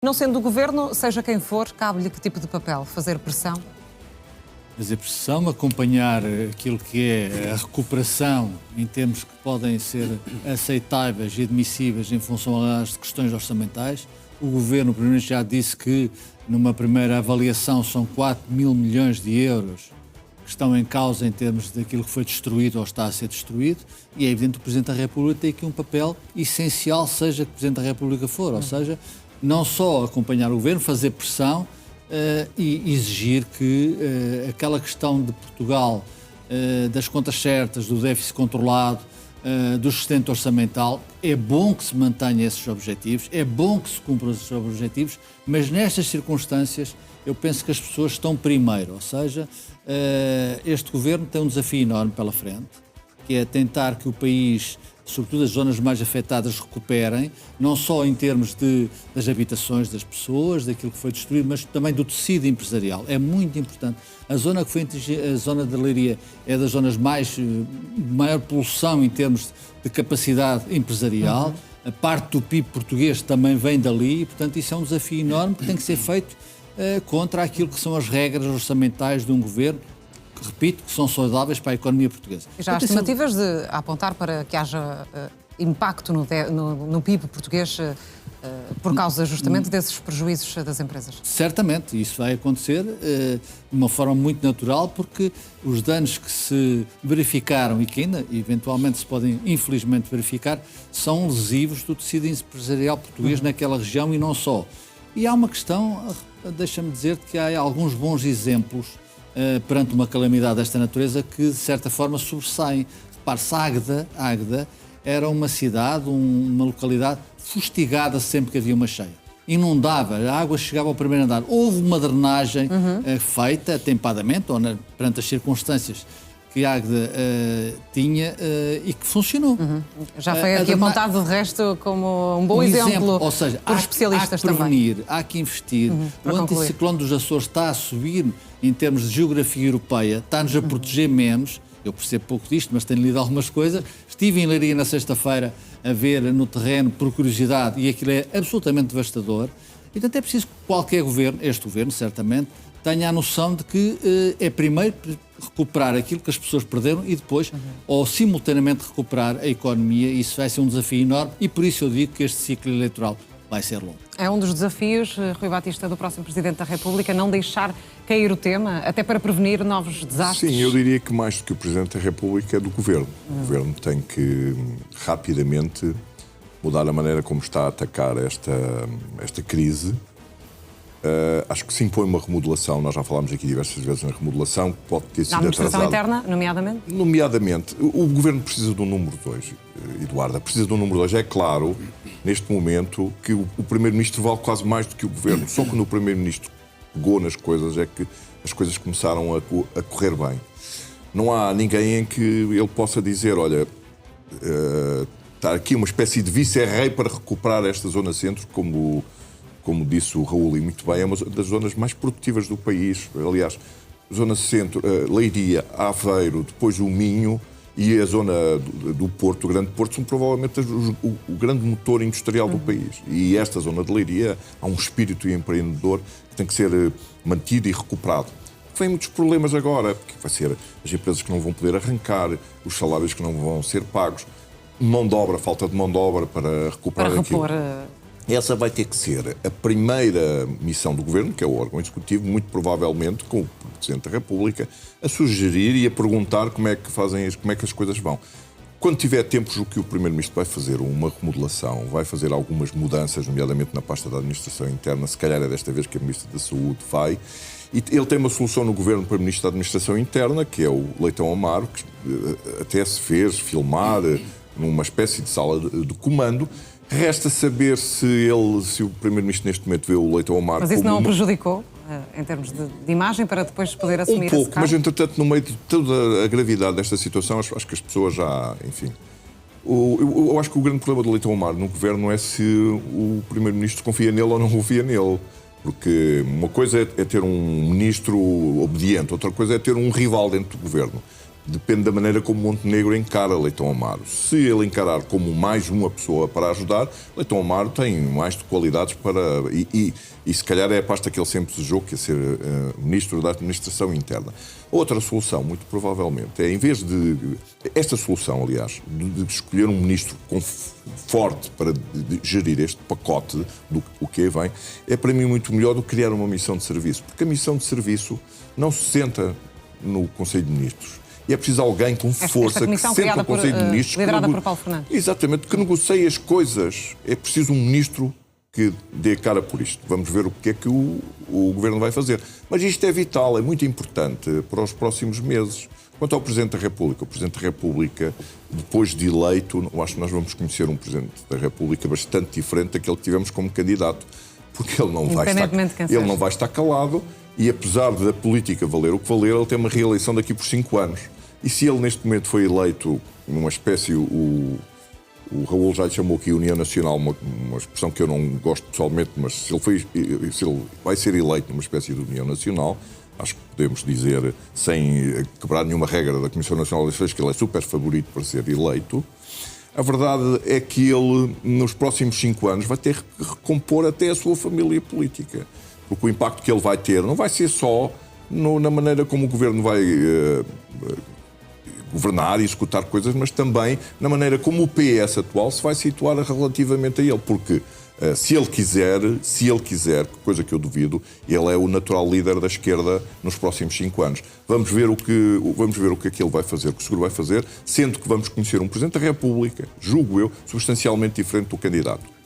Não sendo do Governo, seja quem for, cabe-lhe que tipo de papel? Fazer pressão? Fazer pressão, acompanhar aquilo que é a recuperação em termos que podem ser aceitáveis e admissíveis em função às questões orçamentais. O Governo, o Primeiro-Ministro, já disse que numa primeira avaliação são 4 mil milhões de euros que estão em causa em termos daquilo que foi destruído ou está a ser destruído, e é evidente que o Presidente da República tem aqui um papel essencial, seja que o Presidente da República for, ou seja, não só acompanhar o Governo, fazer pressão e exigir que aquela questão de Portugal, das contas certas, do déficit controlado, do sustento orçamental, é bom que se mantenha esses objetivos, é bom que se cumpram esses objetivos, mas nestas circunstâncias eu penso que as pessoas estão primeiro, ou seja, este Governo tem um desafio enorme pela frente, que é tentar que o país, sobretudo as zonas mais afetadas, recuperem, não só em termos das habitações das pessoas, daquilo que foi destruído, mas também do tecido empresarial. É muito importante. A zona que foi a zona de Leiria é das zonas maior poluição em termos de capacidade empresarial. A parte do PIB português também vem dali e, portanto, isso é um desafio enorme que tem que ser feito contra aquilo que são as regras orçamentais de um governo, que, repito, que são saudáveis para a economia portuguesa. E já há estimativas de apontar para que haja impacto no PIB português por causa justamente desses prejuízos das empresas? Certamente, isso vai acontecer de uma forma muito natural, porque os danos que se verificaram e que ainda eventualmente se podem infelizmente verificar são lesivos do tecido empresarial português naquela região e não só. E há uma questão, deixa-me dizer que há alguns bons exemplos perante uma calamidade desta natureza que de certa forma sobressaem. Repare-se, Águeda era uma cidade, uma localidade fustigada sempre que havia uma cheia. Inundava, a água chegava ao primeiro andar. Houve uma drenagem feita atempadamente, ou perante as circunstâncias que Águeda tinha e que funcionou. Já foi aqui apontado de resto como um bom exemplo, ou seja, por especialistas há que prevenir, também. há que investir. O concluir. anticiclone dos Açores está a subir em termos de geografia europeia, está-nos a proteger menos. Eu percebo pouco disto, mas tenho lido algumas coisas. Estive em Leiria na sexta-feira a ver no terreno por curiosidade e aquilo é absolutamente devastador. E, portanto, é preciso que qualquer governo, este governo certamente, tenha a noção de que é primeiro recuperar aquilo que as pessoas perderam e depois, ou simultaneamente, recuperar a economia. Isso vai ser um desafio enorme e por isso eu digo que este ciclo eleitoral vai ser longo. É um dos desafios, Rui Batista, do próximo Presidente da República, não deixar cair o tema, até para prevenir novos desastres? Sim, eu diria que mais do que o Presidente da República é do Governo. O Governo tem que rapidamente mudar a maneira como está a atacar esta crise. Acho que se impõe uma remodelação, nós já falámos aqui diversas vezes na remodelação, que pode ter sido atrasada. Na administração interna, nomeadamente? Nomeadamente. O Governo precisa de um número 2, Eduarda, precisa de um número 2. É claro, neste momento, que o Primeiro-Ministro vale quase mais do que o Governo. Só quando o Primeiro-Ministro pegou nas coisas é que as coisas começaram a correr bem. Não há ninguém em que ele possa dizer, olha, está aqui uma espécie de vice-rei para recuperar esta zona centro, como disse o Raul, e muito bem, é uma das zonas mais produtivas do país. Aliás, zona centro, Leiria, Aveiro, depois o Minho e a zona do Porto, o Grande Porto, são provavelmente o grande motor industrial do país. E esta zona de Leiria há um espírito empreendedor que tem que ser mantido e recuperado. Vem muitos problemas agora, porque vai ser as empresas que não vão poder arrancar, os salários que não vão ser pagos, mão de obra, falta de mão de obra para recuperar aquilo. Essa vai ter que ser a primeira missão do Governo, que é o órgão executivo, muito provavelmente com o Presidente da República, a sugerir e a perguntar como é que as coisas vão. Quando tiver tempo, o que o Primeiro-Ministro vai fazer uma remodelação, vai fazer algumas mudanças, nomeadamente na pasta da Administração Interna, se calhar é desta vez que a Ministra da Saúde vai, e ele tem uma solução no Governo para o Ministro da Administração Interna, que é o Leitão Amaro, que até se fez filmar numa espécie de sala de comando. Resta saber se o Primeiro-Ministro neste momento vê o Leitão Amaro. Mas isso não o prejudicou em termos de imagem para depois poder assumir esse pouco, cargo? mas entretanto, no meio de toda a gravidade desta situação, acho que as pessoas já, enfim... Eu acho que o grande problema do Leitão Amaro no Governo é se o Primeiro-Ministro confia nele ou não confia nele. Porque uma coisa é ter um ministro obediente, outra coisa é ter um rival dentro do Governo. depende da maneira como Montenegro encara Leitão Amaro. Se ele encarar como mais uma pessoa para ajudar, Leitão Amaro tem mais de qualidades para... E se calhar é a pasta que ele sempre desejou, que é ser Ministro da Administração Interna. Outra solução, muito provavelmente, é em vez de... Esta solução, aliás, de escolher um Ministro forte para gerir este pacote do que aí vem, é para mim muito melhor do que criar uma missão de serviço. Porque a missão de serviço não se senta no Conselho de Ministros. E é preciso alguém com força que se sente no Conselho de Ministros... liderada por Paulo Fernandes. Exatamente, que negocie as coisas. É preciso um Ministro que dê cara por isto. Vamos ver o que é que o Governo vai fazer. Mas isto é vital, é muito importante para os próximos meses. Quanto ao Presidente da República, o Presidente da República, depois de eleito, eu acho que nós vamos conhecer um Presidente da República bastante diferente daquele que tivemos como candidato, porque ele não vai estar calado e, apesar da política valer o que valer, ele tem uma reeleição daqui por 5 anos. E se ele, neste momento, foi eleito numa espécie... O Raul já lhe chamou aqui União Nacional, uma expressão que eu não gosto pessoalmente, mas se ele vai ser eleito numa espécie de União Nacional, acho que podemos dizer, sem quebrar nenhuma regra da Comissão Nacional de Eleições, que ele é super favorito para ser eleito. A verdade é que ele, nos próximos 5 anos, vai ter que recompor até a sua família política. Porque o impacto que ele vai ter não vai ser só na maneira como o Governo vai... governar e executar coisas, mas também na maneira como o PS atual se vai situar relativamente a ele, porque se ele quiser, coisa que eu duvido, ele é o natural líder da esquerda nos próximos 5 anos. Vamos ver o que é que ele vai fazer, o que seguro vai fazer, sendo que vamos conhecer um Presidente da República, julgo eu, substancialmente diferente do candidato.